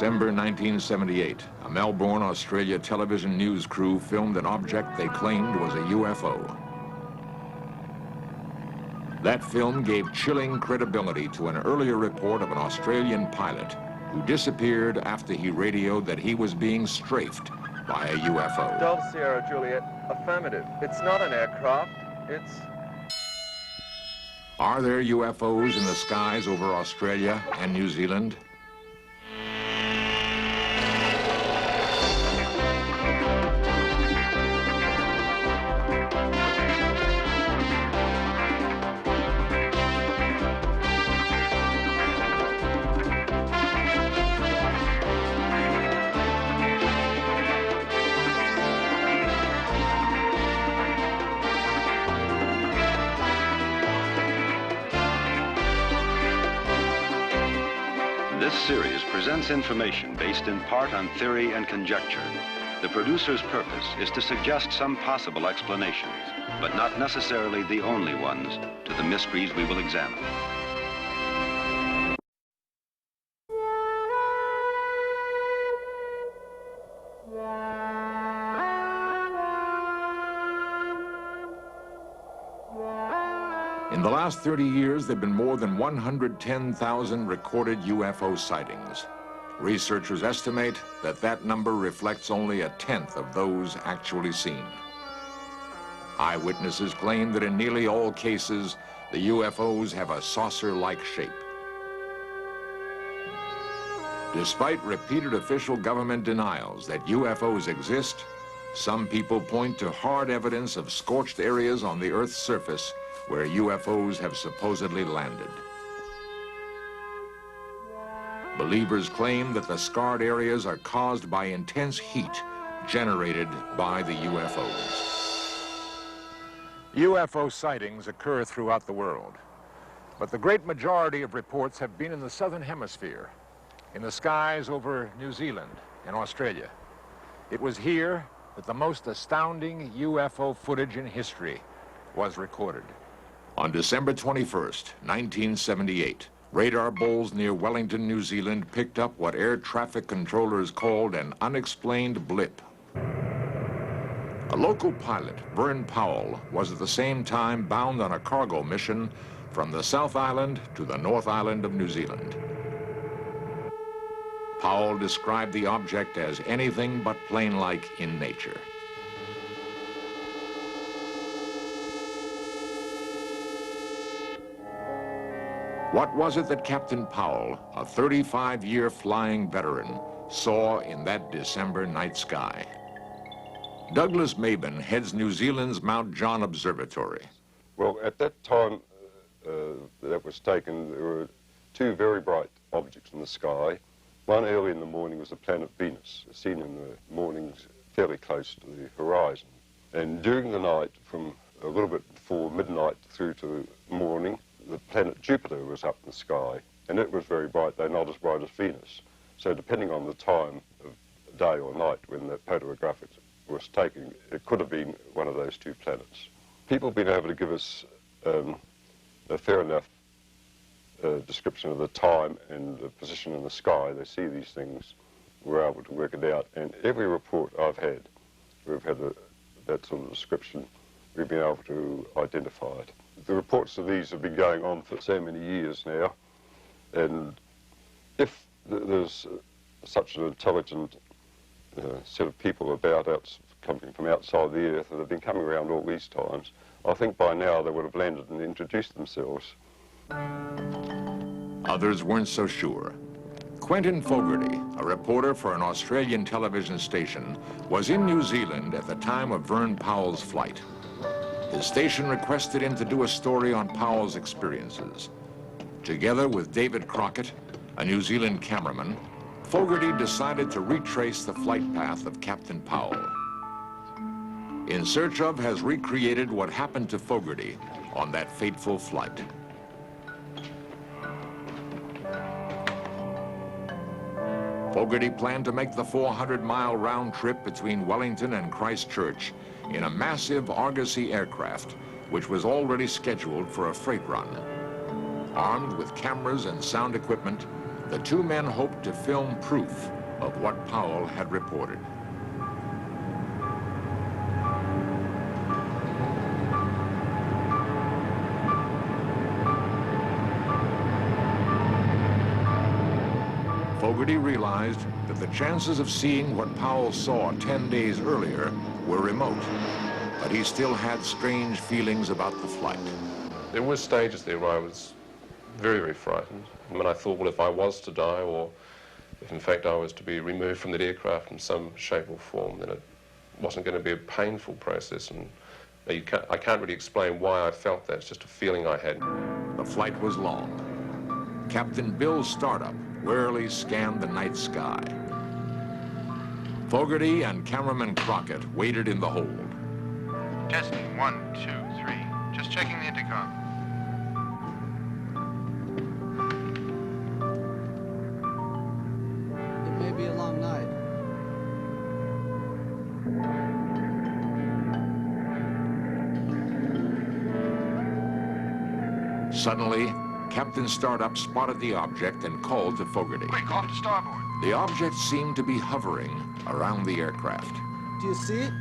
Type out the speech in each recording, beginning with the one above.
December 1978, a Melbourne, Australia television news crew filmed an object they claimed was a UFO. That film gave chilling credibility to an earlier report of an Australian pilot who disappeared after he radioed that he was being strafed by a UFO. Delta Sierra Juliet, affirmative. It's not an aircraft, it's... Are there UFOs in the skies over Australia and New Zealand? This series presents information based in part on theory and conjecture. The producer's purpose is to suggest some possible explanations, but not necessarily the only ones, to the mysteries we will examine. In the last 30 years, there have been more than 110,000 recorded UFO sightings. Researchers estimate that that number reflects only a tenth of those actually seen. Eyewitnesses claim that in nearly all cases, the UFOs have a saucer-like shape. Despite repeated official government denials that UFOs exist, some people point to hard evidence of scorched areas on the Earth's surface where UFOs have supposedly landed. Believers claim that the scarred areas are caused by intense heat generated by the UFOs. UFO sightings occur throughout the world, but the great majority of reports have been in the Southern Hemisphere, in the skies over New Zealand and Australia. It was here that the most astounding UFO footage in history was recorded. On December 21st, 1978, radar bowls near Wellington, New Zealand picked up what air traffic controllers called an unexplained blip. A local pilot, Vern Powell, was at the same time bound on a cargo mission from the South Island to the North Island of New Zealand. Powell described the object as anything but plane-like in nature. What was it that Captain Powell, a 35-year flying veteran, saw in that December night sky? Douglas Maben heads New Zealand's Mount John Observatory. Well, at that time that was taken, there were two very bright objects in the sky. One early in the morning was the planet Venus, seen in the mornings fairly close to the horizon. And during the night, from a little bit before midnight through to morning, the planet Jupiter was up in the sky, and it was very bright, though not as bright as Venus. So depending on the time of day or night when the photograph was taken, it could have been one of those two planets. People have been able to give us a fair enough description of the time and the position in the sky. They see these things, we're able to work it out, and every report I've had, we've had that sort of description, we've been able to identify it. The reports of these have been going on for so many years now, and if there's such an intelligent set of people about coming from outside the Earth that have been coming around all these times, I think by now they would have landed and introduced themselves. Others weren't so sure. Quentin Fogarty, a reporter for an Australian television station, was in New Zealand at the time of Vern Powell's flight. His station requested him to do a story on Powell's experiences. Together with David Crockett, a New Zealand cameraman, Fogarty decided to retrace the flight path of Captain Powell. In Search Of has recreated what happened to Fogarty on that fateful flight. Fogarty planned to make the 400-mile round trip between Wellington and Christchurch in a massive Argosy aircraft, which was already scheduled for a freight run. Armed with cameras and sound equipment, the two men hoped to film proof of what Powell had reported. Fogarty realized that the chances of seeing what Powell saw 10 days earlier were remote, but he still had strange feelings about the flight. There were stages there where I was very, very frightened. And when I thought, well, if I was to die, or if in fact I was to be removed from that aircraft in some shape or form, then it wasn't going to be a painful process. And I can't really explain why I felt that. It's just a feeling I had. The flight was long. Captain Bill Startup warily scanned the night sky. Fogarty and cameraman Crockett waited in the hold. Testing, 1, 2, 3. Just checking the intercom. It may be a long night. Suddenly, Captain Startup spotted the object and called to Fogarty. Quick, off to starboard. The object seemed to be hovering around the aircraft. Do you see it?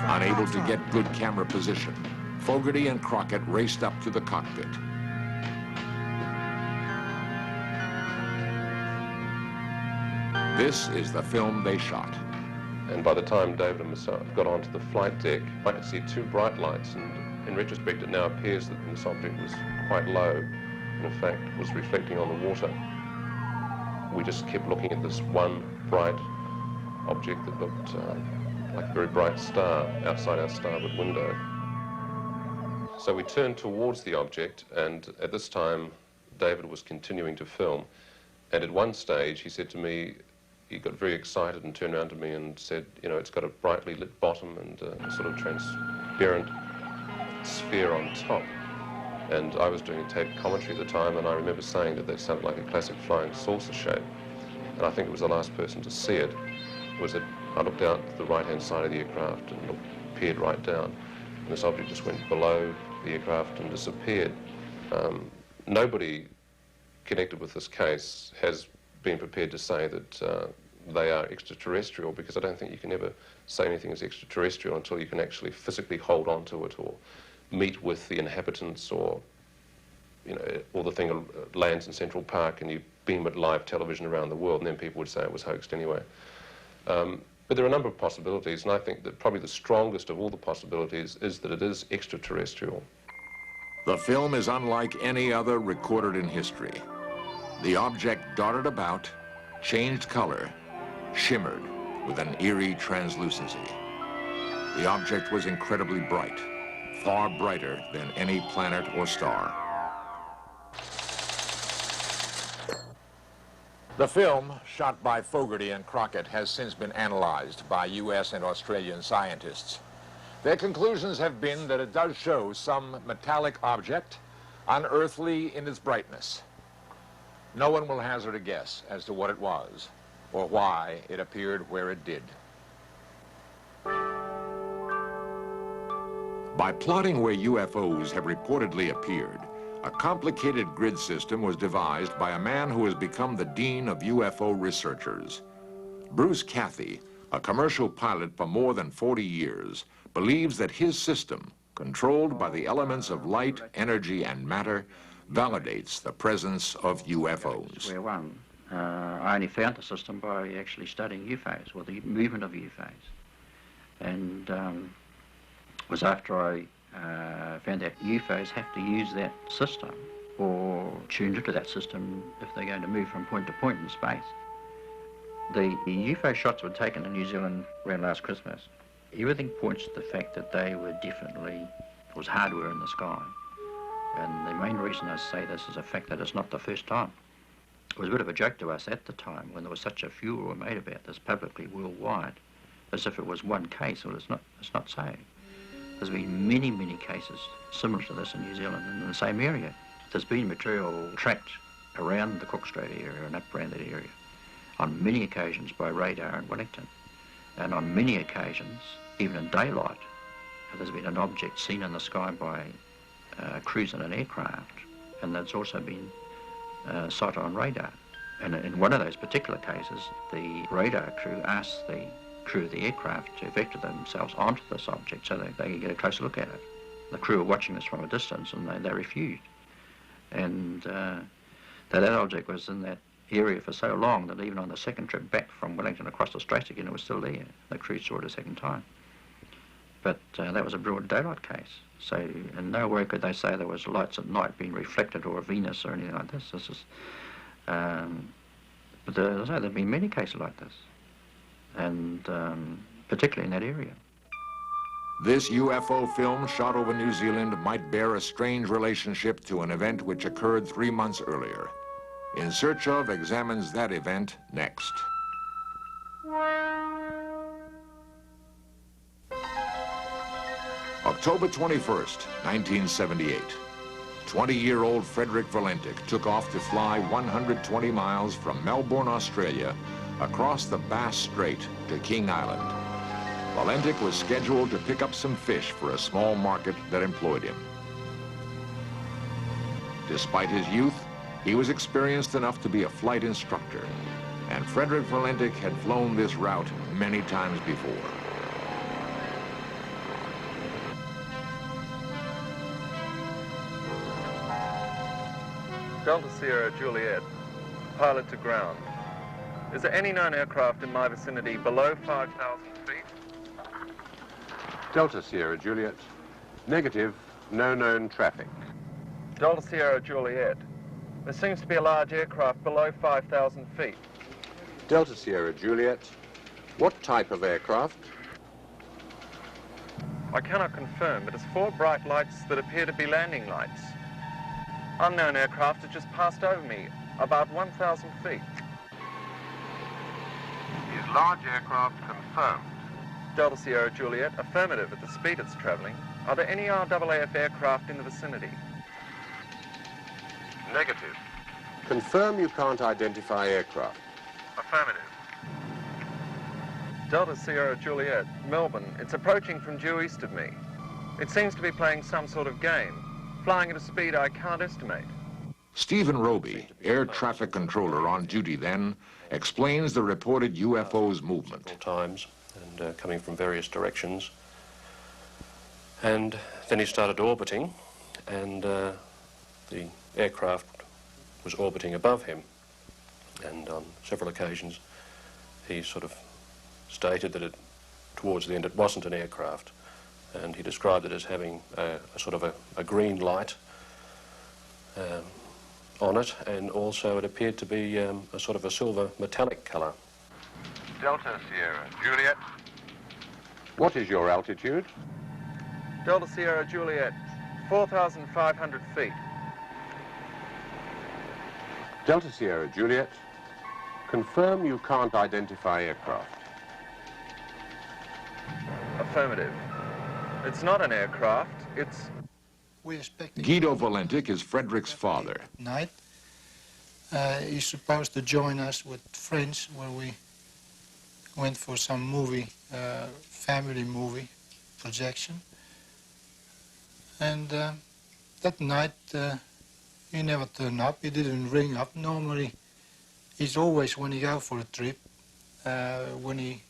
Unable to get good camera position, Fogarty and Crockett raced up to the cockpit. This is the film they shot. And by the time David and myself got onto the flight deck, I could see two bright lights, and in retrospect it now appears that this object was quite low, and in fact was reflecting on the water. We just kept looking at this one bright object that looked like a very bright star outside our starboard window. So we turned towards the object, and at this time David was continuing to film, and at one stage he said to me, he got very excited and turned around to me and said, you know, it's got a brightly lit bottom and a sort of transparent sphere on top. And I was doing a tape commentary at the time, and I remember saying that that sounded like a classic flying saucer shape. And I think it was the last person to see it. Was that I looked out the right-hand side of the aircraft and peered right down. And this object just went below the aircraft and disappeared. Nobody connected with this case has been prepared to say that they are extraterrestrial, because I don't think you can ever say anything is extraterrestrial until you can actually physically hold on to it or meet with the inhabitants, or, you know, or the thing lands in Central Park and you beam it live television around the world, and then people would say it was hoaxed anyway. But there are a number of possibilities, and I think that probably the strongest of all the possibilities is that it is extraterrestrial. The film is unlike any other recorded in history. The object darted about, changed color, shimmered with an eerie translucency. The object was incredibly bright, far brighter than any planet or star. The film, shot by Fogarty and Crockett, has since been analyzed by U.S. and Australian scientists. Their conclusions have been that it does show some metallic object, unearthly in its brightness. No one will hazard a guess as to what it was or why it appeared where it did. By plotting where UFOs have reportedly appeared, a complicated grid system was devised by a man who has become the dean of UFO researchers. Bruce Cathy, a commercial pilot for more than 40 years, believes that his system, controlled by the elements of light, energy, and matter, validates the presence of UFOs. Square one. I only found the system by actually studying UFOs, or the movement of UFOs. And it was after I found that UFOs have to use that system, or tune into that system, if they're going to move from point to point in space. The UFO shots were taken in New Zealand around last Christmas. Everything points to the fact that they were definitely, it was hardware in the sky. And the main reason I say this is the fact that it's not the first time. It was a bit of a joke to us at the time when there was such a furor made about this publicly worldwide, as if it was one case. Well, it's not so. There's been many, many cases similar to this in New Zealand and in the same area. There's been material tracked around the Cook Strait area and up around that area on many occasions by radar in Wellington. And on many occasions, even in daylight, there's been an object seen in the sky by cruising an aircraft, and that's also been sighted on radar. And in one of those particular cases, the radar crew asked the crew of the aircraft to vector themselves onto this object so that they could get a closer look at it. The crew were watching this from a distance, and they refused. And that object was in that area for so long that even on the second trip back from Wellington across the Straits again, it was still there. The crew saw it a second time. But that was a broad daylight case. So in no way could they say there was lights at night being reflected or a Venus or anything like this. This is, but there have been many cases like this, and particularly in that area. This UFO film shot over New Zealand might bear a strange relationship to an event which occurred 3 months earlier. In Search Of examines that event next. October 21st, 1978. 20-year-old Frederick Valentic took off to fly 120 miles from Melbourne, Australia, across the Bass Strait to King Island. Valentic was scheduled to pick up some fish for a small market that employed him. Despite his youth, he was experienced enough to be a flight instructor, and Frederick Valentic had flown this route many times before. Delta Sierra Juliet, pilot to ground. Is there any known aircraft in my vicinity below 5,000 feet? Delta Sierra Juliet, negative, no known traffic. Delta Sierra Juliet, there seems to be a large aircraft below 5,000 feet. Delta Sierra Juliet, what type of aircraft? I cannot confirm, but it's 4 bright lights that appear to be landing lights. Unknown aircraft has just passed over me, about 1,000 feet. Is large aircraft confirmed? Delta Sierra Juliet, affirmative at the speed it's traveling. Are there any RAAF aircraft in the vicinity? Negative. Confirm you can't identify aircraft. Affirmative. Delta Sierra Juliet, Melbourne. It's approaching from due east of me. It seems to be playing some sort of game, flying at a speed I can't estimate. Stephen Roby, air traffic controller on duty then, explains the reported UFO's movement. Times and coming from various directions. And then he started orbiting, and the aircraft was orbiting above him. And on several occasions, he sort of stated that towards the end it wasn't an aircraft. And he described it as having a sort of a green light on it, and also it appeared to be a sort of a silver metallic colour. Delta Sierra Juliet. What is your altitude? Delta Sierra Juliet, 4,500 feet. Delta Sierra Juliet, confirm you can't identify aircraft. Affirmative. It's not an aircraft, it's... Guido Valentic is Frederick's father. Night. He's supposed to join us with friends where we went for some movie, family movie projection. And that night he never turned up, he didn't ring up. Normally he's always, when he go for a trip, when he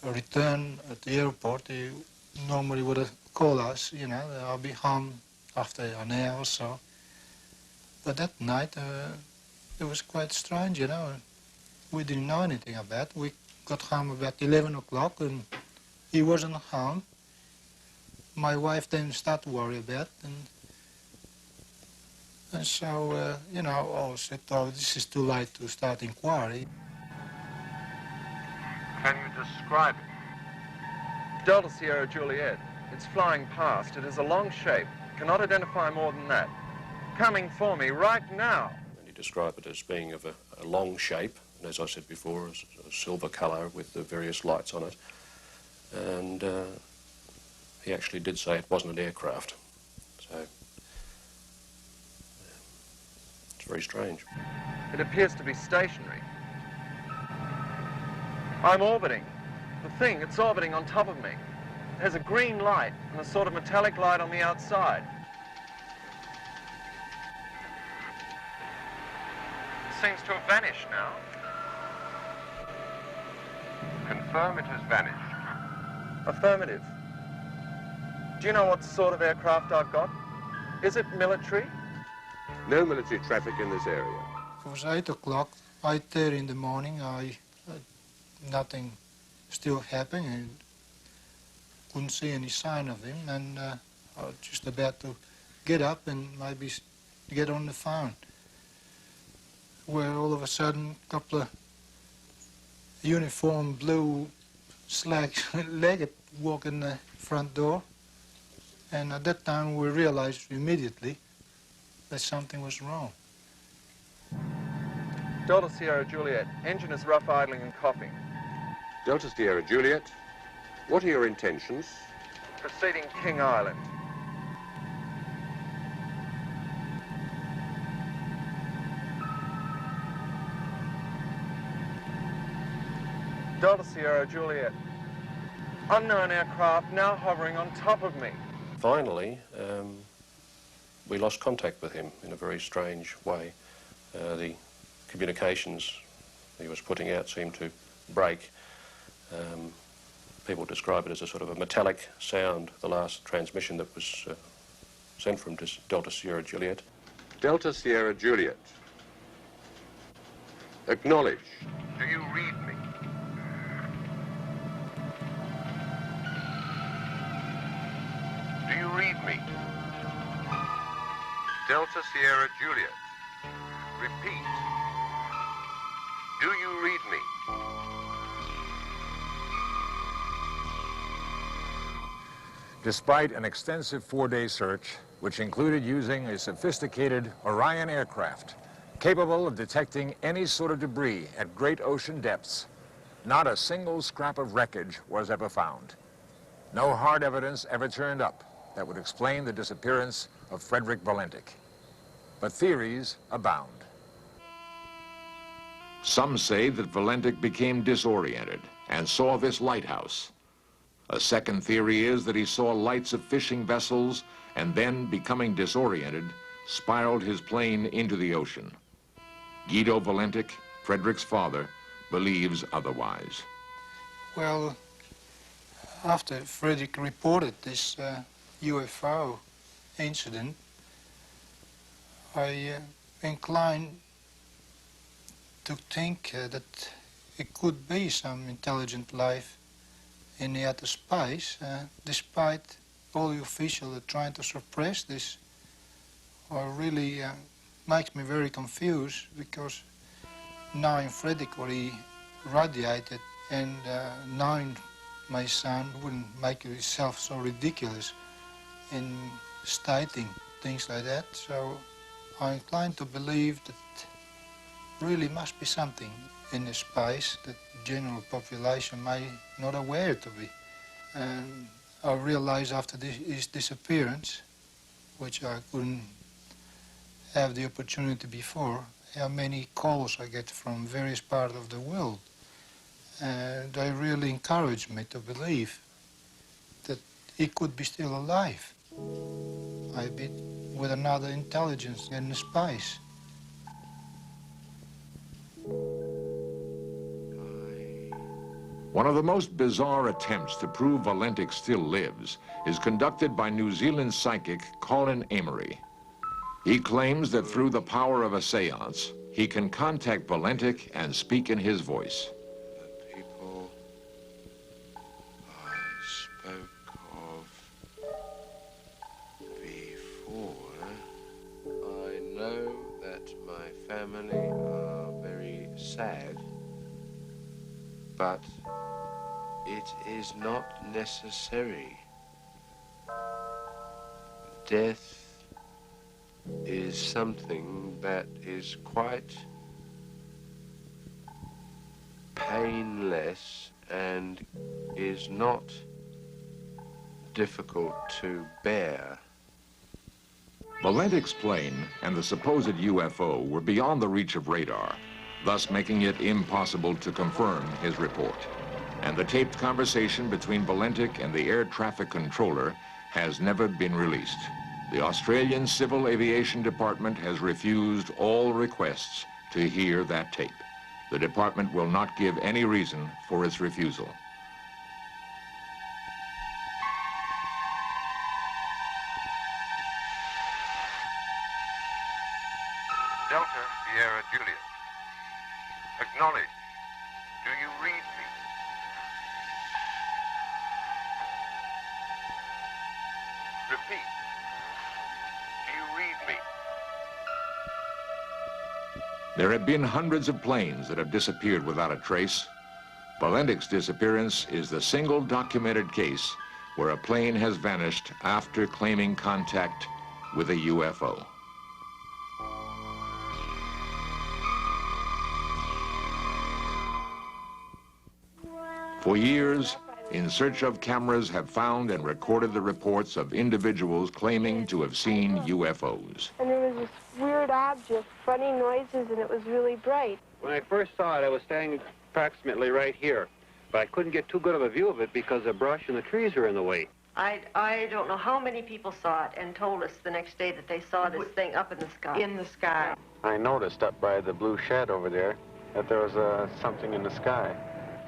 return at the airport, he normally would have called us, you know, I'll be home after an hour or so. But that night, it was quite strange, you know. We didn't know anything about it. We got home about 11 o'clock and he wasn't home. My wife then started to worry about it. And so, you know, I said, oh, this is too late to start inquiry. Can you describe it? Delta Sierra Juliet. It's flying past. It is a long shape. Cannot identify more than that. Coming for me right now. And he described it as being of a long shape, and as I said before, a silver colour with the various lights on it. And he actually did say it wasn't an aircraft. So it's very strange. It appears to be stationary. I'm orbiting. The thing, it's orbiting on top of me. It has a green light and a sort of metallic light on the outside. seems to have vanished now. Confirm it has vanished. Affirmative. Do you know what sort of aircraft I've got? Is it military? No military traffic in this area. It was 8 o'clock, 8:30 in the morning. Nothing still happening. And couldn't see any sign of him, and I was just about to get up and maybe get on the phone, where all of a sudden a couple of uniformed blue slack-legged walk in the front door, and at that time we realized immediately that something was wrong. Delta Sierra Juliet, engine is rough idling and coughing. Delta Sierra Juliet, what are your intentions? Proceeding King Island. Delta Sierra Juliet, unknown aircraft now hovering on top of me. Finally, we lost contact with him in a very strange way. The communications he was putting out seemed to break. People describe it as a sort of a metallic sound, the last transmission that was sent from Delta Sierra Juliet. Delta Sierra Juliet. Acknowledge. Do you read me? Do you read me? Delta Sierra Juliet. Repeat. Do you read me? Despite an extensive 4-day search, which included using a sophisticated Orion aircraft capable of detecting any sort of debris at great ocean depths, not a single scrap of wreckage was ever found. No hard evidence ever turned up that would explain the disappearance of Frederick Valentik. But theories abound. Some say that Valentik became disoriented and saw this lighthouse. A second theory is that he saw lights of fishing vessels and then, becoming disoriented, spiraled his plane into the ocean. Guido Valentik, Frederick's father, believes otherwise. Well, after Frederick reported this UFO incident, I inclined to think that it could be some intelligent life in the outer space, despite all the officials are trying to suppress this. Or really makes me very confused, because knowing Frederick what he radiated and knowing my son wouldn't make himself so ridiculous in stating things like that. So I'm inclined to believe that really must be something in the space that the general population may not aware to be. And I realized after his disappearance, which I couldn't have the opportunity before, how many calls I get from various parts of the world. And they really encouraged me to believe that he could be still alive, maybe with another intelligence in the space. One of the most bizarre attempts to prove Valentik still lives is conducted by New Zealand psychic Colin Amory. He claims that through the power of a seance, he can contact Valentik and speak in his voice. The people I spoke of before, I know that my family are very sad, but it is not necessary. Death is something that is quite painless and is not difficult to bear. Valentik's plane and the supposed UFO were beyond the reach of radar, thus making it impossible to confirm his report. And the taped conversation between Valentik and the air traffic controller has never been released. The Australian Civil Aviation Department has refused all requests to hear that tape. The department will not give any reason for its refusal. Delta Sierra Juliet. Acknowledge. Do you read me? Repeat. Do you read me? There have been hundreds of planes that have disappeared without a trace. Valendic's disappearance is the single documented case where a plane has vanished after claiming contact with a UFO. For years, In Search of cameras have found and recorded the reports of individuals claiming to have seen UFOs. And there was this weird object, funny noises, and it was really bright. When I first saw it, I was standing approximately right here, but I couldn't get too good of a view of it because the brush and the trees are in the way. I don't know how many people saw it and told us the next day that they saw this thing up in the sky. In the sky. I noticed up by the blue shed over there that there was something in the sky.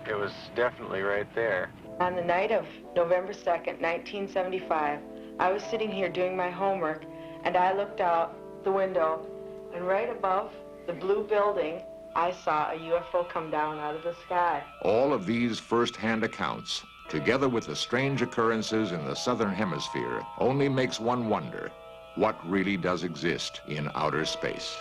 It was definitely right there. On the night of November 2nd, 1975, I was sitting here doing my homework, and I looked out the window, and right above the blue building, I saw a UFO come down out of the sky. All of these first-hand accounts, together with the strange occurrences in the Southern Hemisphere, only makes one wonder what really does exist in outer space.